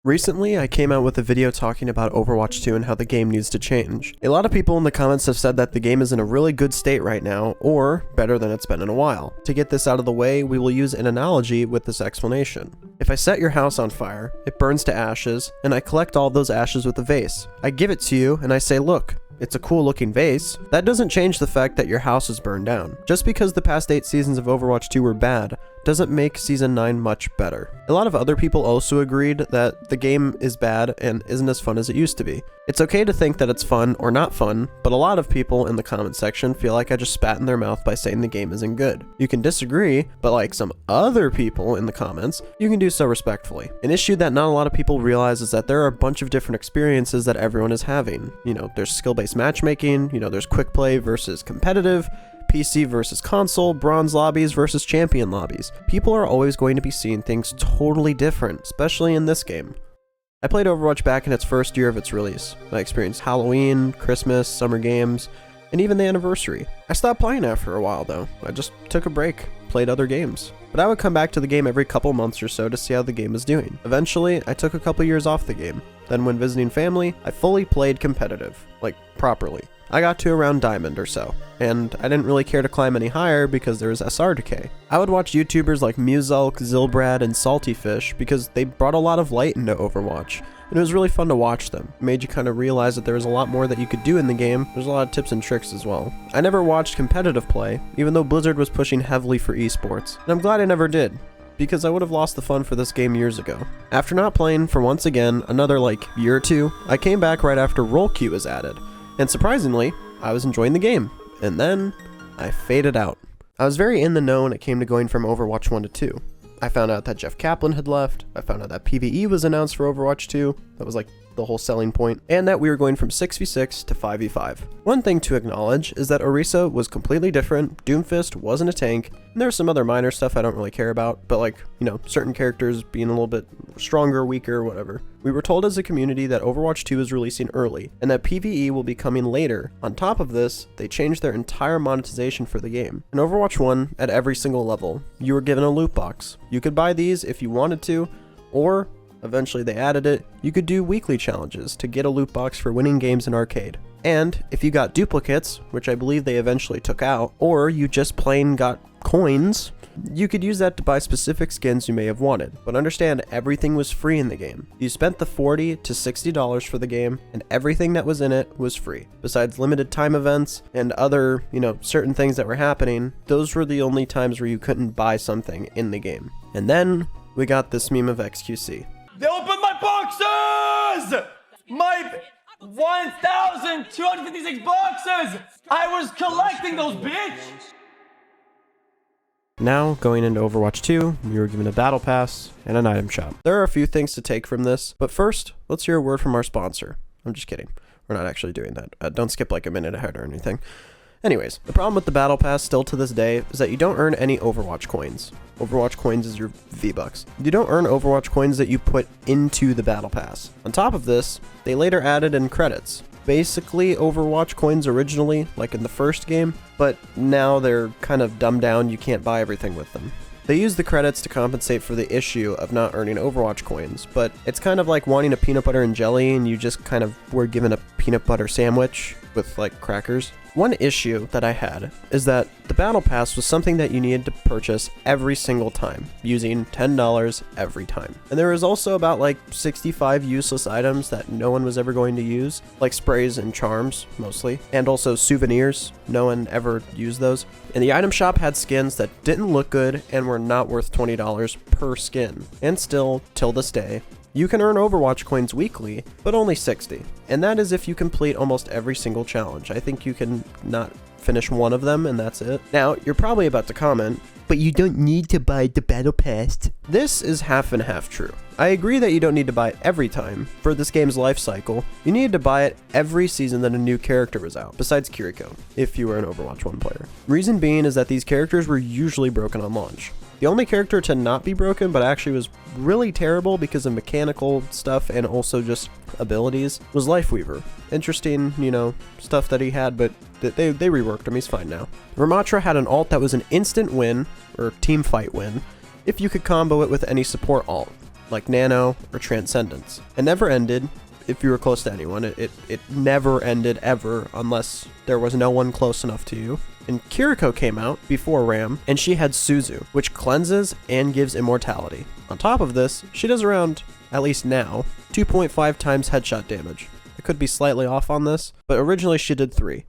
Recently, I came out with a video talking about Overwatch 2 and how the game needs to change. A lot of people in the comments have said that the game is in a really good state right now, or better than it's been in a while. To get this out of the way, we will use an analogy with this explanation. If I set your house on fire, it burns to ashes, and I collect all those ashes with a vase. I give it to you, and I say, look, it's a cool looking vase. That doesn't change the fact that your house is burned down. Just because the past 8 seasons of Overwatch 2 were bad, doesn't make Season 9 much better. A lot of other people also agreed that the game is bad and isn't as fun as it used to be. It's okay to think that it's fun or not fun, but a lot of people in the comment section feel like I just spat in their mouth by saying the game isn't good. You can disagree, but like some other people in the comments, you can do so respectfully. An issue that not a lot of people realize is that there are a bunch of different experiences that everyone is having. You know, there's skill-based matchmaking, there's quick play versus competitive, PC versus console, bronze lobbies versus champion lobbies. People are always going to be seeing things totally different, especially in this game. I played Overwatch back in its first year of its release. I experienced Halloween, Christmas, summer games, and even the anniversary. I stopped playing after a while though. I just took a break, played other games. But I would come back to the game every couple months or so to see how the game was doing. Eventually, I took a couple years off the game. Then when visiting family, I fully played competitive, like properly. I got to around Diamond or so, and I didn't really care to climb any higher because there was SR decay. I would watch YouTubers like Muzulk, Zilbrad, and Saltyfish because they brought a lot of light into Overwatch, and it was really fun to watch them. It made you kind of realize that there was a lot more that you could do in the game. There's a lot of tips and tricks as well. I never watched competitive play, even though Blizzard was pushing heavily for esports, and I'm glad I never did, because I would have lost the fun for this game years ago. After not playing for once again another year or two, I came back right after Roll Queue was added. And surprisingly, I was enjoying the game, and then I faded out. I was very in the know when it came to going from Overwatch 1 to 2. I found out that Jeff Kaplan had left, I found out that PvE was announced for Overwatch 2, that was the whole selling point, and that we were going from 6v6 to 5v5. One thing to acknowledge is that Orisa was completely different, Doomfist wasn't a tank, and there's some other minor stuff I don't really care about, but certain characters being a little bit stronger, weaker, whatever. We were told as a community that Overwatch 2 is releasing early, and that PvE will be coming later. On top of this, they changed their entire monetization for the game. In Overwatch 1, at every single level, you were given a loot box. You could buy these if you wanted to, or eventually they added it, you could do weekly challenges to get a loot box for winning games in arcade. And if you got duplicates, which I believe they eventually took out, or you just plain got coins, you could use that to buy specific skins you may have wanted. But understand, everything was free in the game. You spent the $40 to $60 for the game, and everything that was in it was free. Besides limited time events and other, certain things that were happening, those were the only times where you couldn't buy something in the game. And then we got this meme of XQC. They opened my boxes! My 1,256 boxes! I was collecting those, bitch! Now, going into Overwatch 2, we were given a battle pass and an item shop. There are a few things to take from this, but first, let's hear a word from our sponsor. I'm just kidding. We're not actually doing that. Don't skip a minute ahead or anything. Anyways, the problem with the battle pass still to this day is that you don't earn any Overwatch coins. Overwatch coins is your V-Bucks. You don't earn Overwatch coins that you put into the battle pass. On top of this, they later added in credits. Basically Overwatch coins originally, like in the first game, but now they're kind of dumbed down, you can't buy everything with them. They use the credits to compensate for the issue of not earning Overwatch coins, but it's kind of like wanting a peanut butter and jelly and you just kind of were given a peanut butter sandwich with crackers. One issue that I had is that the battle pass was something that you needed to purchase every single time, using $10 every time. And there was also about 65 useless items that no one was ever going to use, like sprays and charms, mostly, and also souvenirs. No one ever used those. And the item shop had skins that didn't look good and were not worth $20 per skin. And still, till this day, you can earn Overwatch coins weekly, but only 60. And that is if you complete almost every single challenge. I think you can not finish one of them and that's it. Now, you're probably about to comment, but you don't need to buy the battle pass. This is half and half true. I agree that you don't need to buy it every time. For this game's life cycle, you needed to buy it every season that a new character was out, besides Kiriko, if you were an Overwatch 1 player. Reason being is that these characters were usually broken on launch. The only character to not be broken, but actually was really terrible because of mechanical stuff and also just abilities, was Lifeweaver. Interesting, stuff that he had, but they reworked him, he's fine now. Ramatra had an ult that was an instant win, or team fight win, if you could combo it with any support ult. like Nano or Transcendence. It never ended if you were close to anyone. It never ended ever unless there was no one close enough to you. And Kiriko came out before Ram, and she had Suzu, which cleanses and gives immortality. On top of this, she does around, at least now, 2.5 times headshot damage. I could be slightly off on this, but originally she did 3,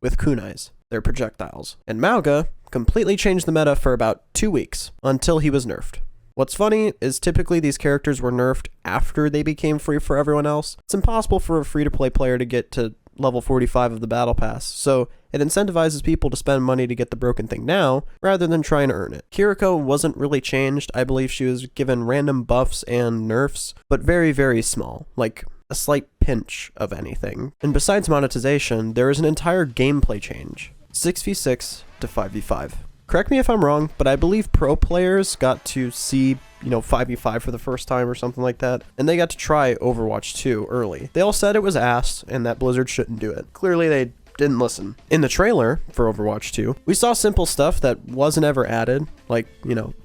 with kunais, their projectiles. And Mauga completely changed the meta for about 2 weeks, until he was nerfed. What's funny is typically these characters were nerfed after they became free for everyone else. It's impossible for a free-to-play player to get to level 45 of the battle pass, so it incentivizes people to spend money to get the broken thing now, rather than trying to earn it. Kiriko wasn't really changed. I believe she was given random buffs and nerfs, but very, very small, like a slight pinch of anything. And besides monetization, there is an entire gameplay change. 6v6 to 5v5. Correct me if I'm wrong, but I believe pro players got to see, 5v5 for the first time or something like that, and they got to try Overwatch 2 early. They all said it was ass and that Blizzard shouldn't do it. Clearly they didn't listen. In the trailer for Overwatch 2, we saw simple stuff that wasn't ever added, like,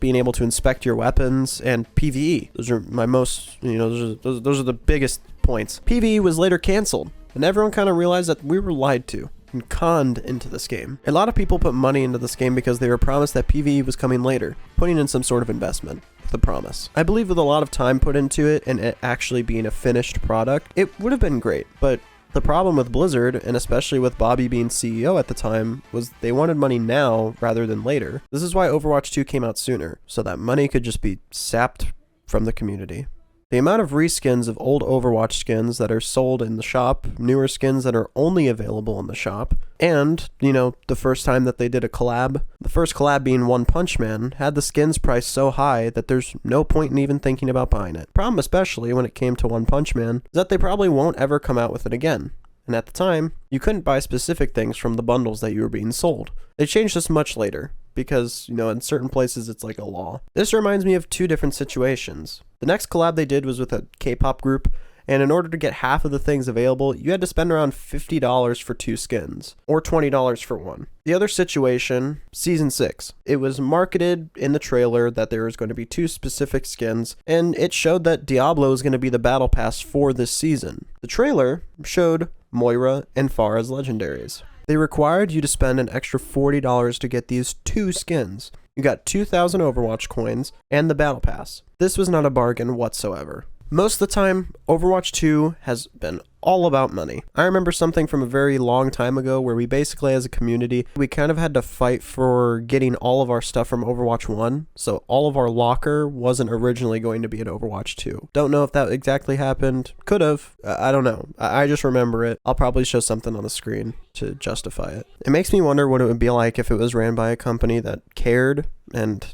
being able to inspect your weapons and PvE. Those are my most, those are the biggest points. PvE was later canceled, and everyone kind of realized that we were lied to and conned into this game. A lot of people put money into this game because they were promised that PvE was coming later, putting in some sort of investment. The promise. I believe with a lot of time put into it and it actually being a finished product, it would have been great, but the problem with Blizzard, and especially with Bobby being CEO at the time, was they wanted money now rather than later. This is why Overwatch 2 came out sooner, so that money could just be sapped from the community. The amount of reskins of old Overwatch skins that are sold in the shop, newer skins that are only available in the shop, and, the first time that they did a collab, the first collab being One Punch Man, had the skins priced so high that there's no point in even thinking about buying it. Problem especially when it came to One Punch Man, is that they probably won't ever come out with it again. And at the time, you couldn't buy specific things from the bundles that you were being sold. They changed this much later, because, in certain places it's like a law. This reminds me of 2 different situations. The next collab they did was with a K-pop group, and in order to get half of the things available, you had to spend around $50 for 2 skins, or $20 for 1. The other situation, Season 6. It was marketed in the trailer that there was going to be 2 specific skins, and it showed that Diablo is going to be the battle pass for this season. The trailer showed Moira and Pharah as legendaries. They required you to spend an extra $40 to get these 2 skins. You got 2,000 Overwatch coins and the battle pass. This was not a bargain whatsoever. Most of the time, Overwatch 2 has been all about money. I remember something from a very long time ago where we basically, as a community, we kind of had to fight for getting all of our stuff from Overwatch 1, so all of our locker wasn't originally going to be in Overwatch 2. Don't know if that exactly happened. Could have. I don't know. I just remember it. I'll probably show something on the screen to justify it. It makes me wonder what it would be like if it was ran by a company that cared and,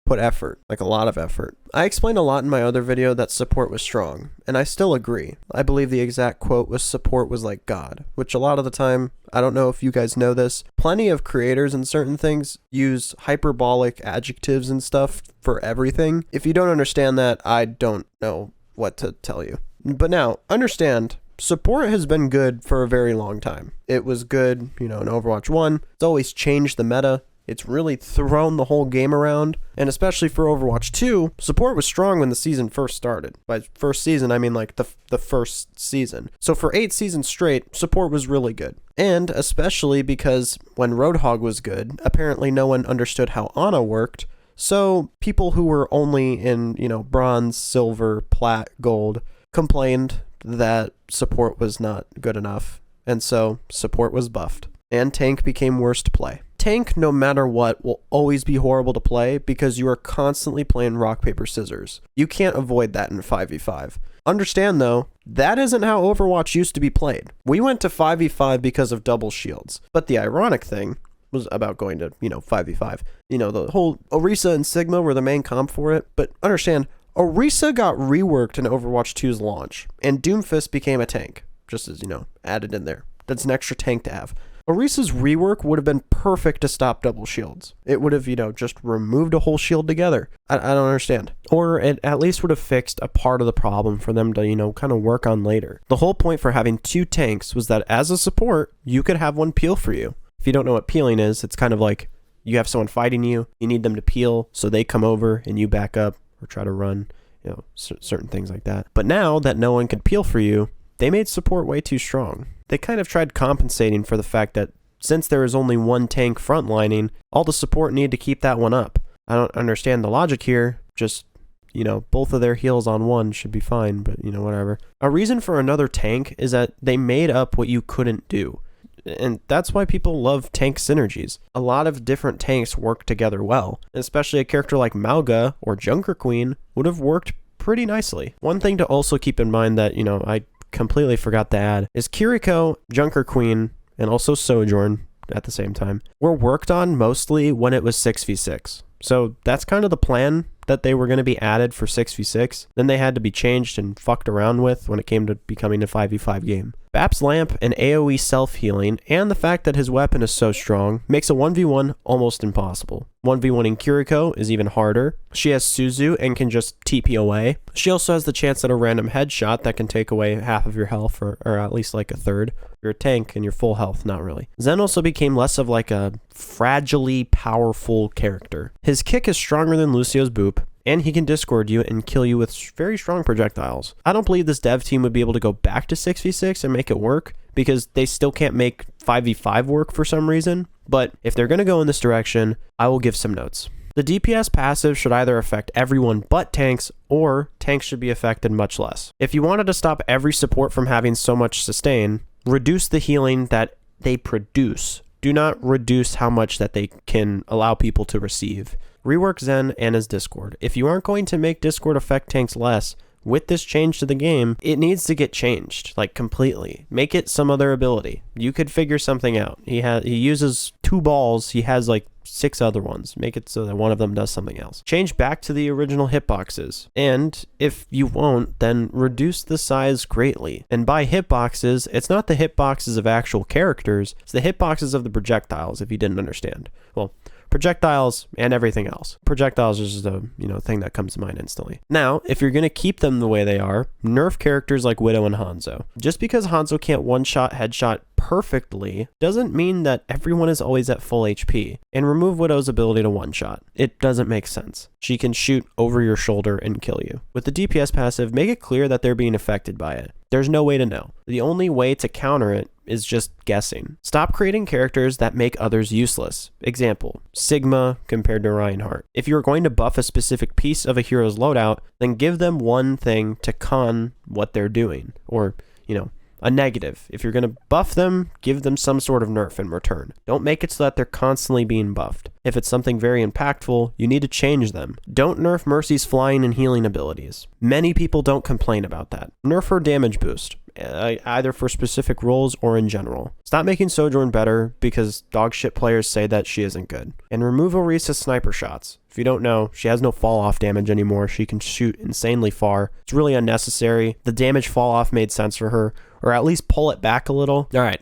put effort, like a lot of effort. I explained a lot in my other video that support was strong, and I still agree. I believe the exact quote was support was like God, which a lot of the time, I don't know if you guys know this, plenty of creators in certain things use hyperbolic adjectives and stuff for everything. If you don't understand that, I don't know what to tell you. But now, understand, support has been good for a very long time. It was good, in Overwatch 1. It's always changed the meta. It's really thrown the whole game around, and especially for Overwatch 2, support was strong when the season first started. By first season, I mean like the first season. So for 8 seasons straight, support was really good. And especially because when Roadhog was good, apparently no one understood how Ana worked, so people who were only in, bronze, silver, plat, gold, complained that support was not good enough, and so support was buffed. And tank became worse to play. Tank, no matter what, will always be horrible to play because you are constantly playing rock, paper, scissors. You can't avoid that in 5v5. Understand though, that isn't how Overwatch used to be played. We went to 5v5 because of double shields. But the ironic thing was about going to, 5v5. The whole Orisa and Sigma were the main comp for it. But understand, Orisa got reworked in Overwatch 2's launch, and Doomfist became a tank. Just as, added in there. That's an extra tank to have. Orisa's rework would have been perfect to stop double shields. It would have, just removed a whole shield together. I don't understand. Or it at least would have fixed a part of the problem for them to, kind of work on later. The whole point for having 2 tanks was that as a support, you could have one peel for you. If you don't know what peeling is, it's kind of like you have someone fighting you, you need them to peel, so they come over and you back up or try to run you know, certain things like that. But now that no one could peel for you, they made support way too strong. They kind of tried compensating for the fact that since there is only one tank frontlining, all the support need to keep that one up. I don't understand the logic here, just, you know, both of their heals on one should be fine, but, you know, whatever. A reason for another tank is that they made up what you couldn't do. And that's why people love tank synergies. A lot of different tanks work together well, especially a character like Mauga or Junker Queen would have worked pretty nicely. One thing to also keep in mind that, you know, I completely forgot to add is Kiriko, Junker Queen, and also Sojourn at the same time were worked on mostly when it was 6v6. So that's kind of the plan, that they were going to be added for 6v6. Then they had to be changed and fucked around with when it came to becoming a 5v5 game. Bap's lamp and AoE self-healing, and the fact that his weapon is so strong, makes a 1v1 almost impossible. 1v1ing Kiriko is even harder. She has Suzu and can just TP away. She also has the chance at a random headshot that can take away half of your health, or at least like a third. You're a tank and you're full health, not really. Zen also became less of like a fragilely powerful character. His kick is stronger than Lucio's boop, and he can discord you and kill you with very strong projectiles. I don't believe this dev team would be able to go back to 6v6 and make it work, because they still can't make 5v5 work for some reason. But if they're going to go in this direction, I will give some notes. The DPS passive should either affect everyone but tanks, or tanks should be affected much less. If you wanted to stop every support from having so much sustain, reduce the healing that they produce. Do not reduce how much that they can allow people to receive. Rework Zen and his Discord. If you aren't going to make Discord affect tanks less, with this change to the game, it needs to get changed, like completely. Make it some other ability. You could figure something out. He uses 2 balls, he has like 6 other ones. Make it so that one of them does something else. Change back to the original hitboxes. And if you won't, then reduce the size greatly. And by hitboxes, it's not the hitboxes of actual characters, it's the hitboxes of the projectiles, if you didn't understand. Well, projectiles and everything else. Projectiles is just a, you know, thing that comes to mind instantly. Now, if you're going to keep them the way they are, nerf characters like Widow and Hanzo. Just because Hanzo can't one-shot headshot perfectly doesn't mean that everyone is always at full HP. And remove Widow's ability to one-shot. It doesn't make sense. She can shoot over your shoulder and kill you. With the DPS passive, make it clear that they're being affected by it. There's no way to know. The only way to counter it is just guessing. Stop creating characters that make others useless. Example, Sigma compared to Reinhardt. If you're going to buff a specific piece of a hero's loadout, then give them one thing to con what they're doing. Or, you know, a negative. If you're going to buff them, give them some sort of nerf in return. Don't make it so that they're constantly being buffed. If it's something very impactful, you need to change them. Don't nerf Mercy's flying and healing abilities. Many people don't complain about that. Nerf her damage boost, either for specific roles or in general. Stop making Sojourn better because dogshit players say that she isn't good. And remove Orisa's sniper shots. If you don't know, she has no fall-off damage anymore. She can shoot insanely far. It's really unnecessary. The damage fall-off made sense for her, or at least pull it back a little. Alright,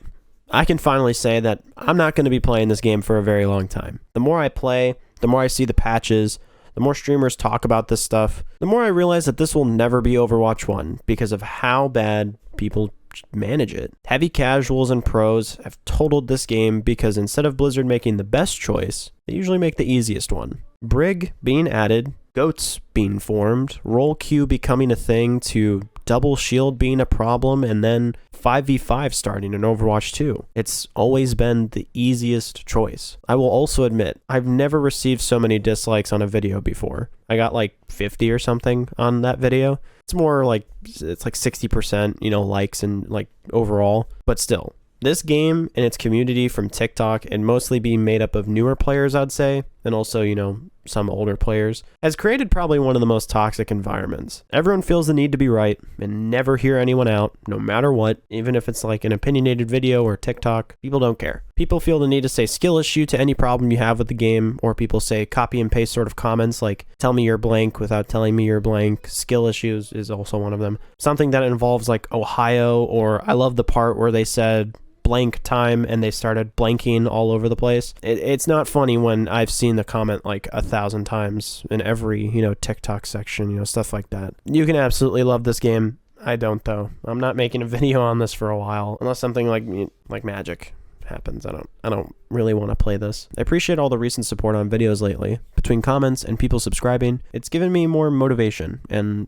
I can finally say that I'm not going to be playing this game for a very long time. The more I play, the more I see the patches, the more streamers talk about this stuff, the more I realize that this will never be Overwatch 1 because of how bad people manage it. Heavy casuals and pros have totaled this game because instead of Blizzard making the best choice, they usually make the easiest one. Brig being added, goats being formed, roll Q becoming a thing, to double shield being a problem, and then 5v5 starting in Overwatch 2. It's always been the easiest choice. I will also admit, I've never received so many dislikes on a video before. I got like 50 or something on that video. It's more like, it's like 60%, you know, likes and like overall, but still. This game and its community from TikTok, and mostly being made up of newer players, I'd say, and also, you know, some older players, has created probably one of the most toxic environments. Everyone feels the need to be right and never hear anyone out, no matter what, even if it's like an opinionated video or TikTok. People don't care. People feel the need to say skill issue to any problem you have with the game, or people say copy and paste sort of comments like, tell me you're blank without telling me you're blank. Skill issues is also one of them. Something that involves like Ohio, or I love the part where they said blank time and they started blanking all over the place. It's not funny when I've seen the comment like 1,000 times in every, you know, TikTok section, you know, stuff like that. You can absolutely love this game. I don't though. I'm not making a video on this for a while, unless something like Magic. happens. I don't really want to play this. I appreciate all the recent support on videos lately. Between comments and people subscribing, it's given me more motivation and,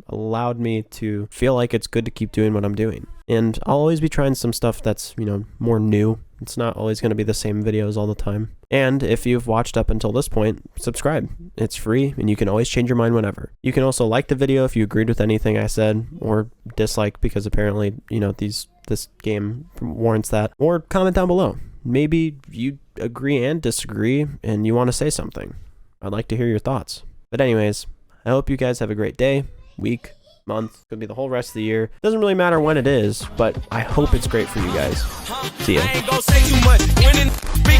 allowed me to feel like it's good to keep doing what I'm doing. And I'll always be trying some stuff that's, more new. It's not always going to be the same videos all the time. And if you've watched up until this point, subscribe. It's free and you can always change your mind whenever. You can also like the video if you agreed with anything I said, or dislike because apparently, this game warrants that, or comment down below. Maybe you agree and disagree and you want to say something. I'd like to hear your thoughts. But anyways, I hope you guys have a great day, week, month, could be the whole rest of the year. Doesn't really matter when it is, but I hope it's great for you guys. See ya.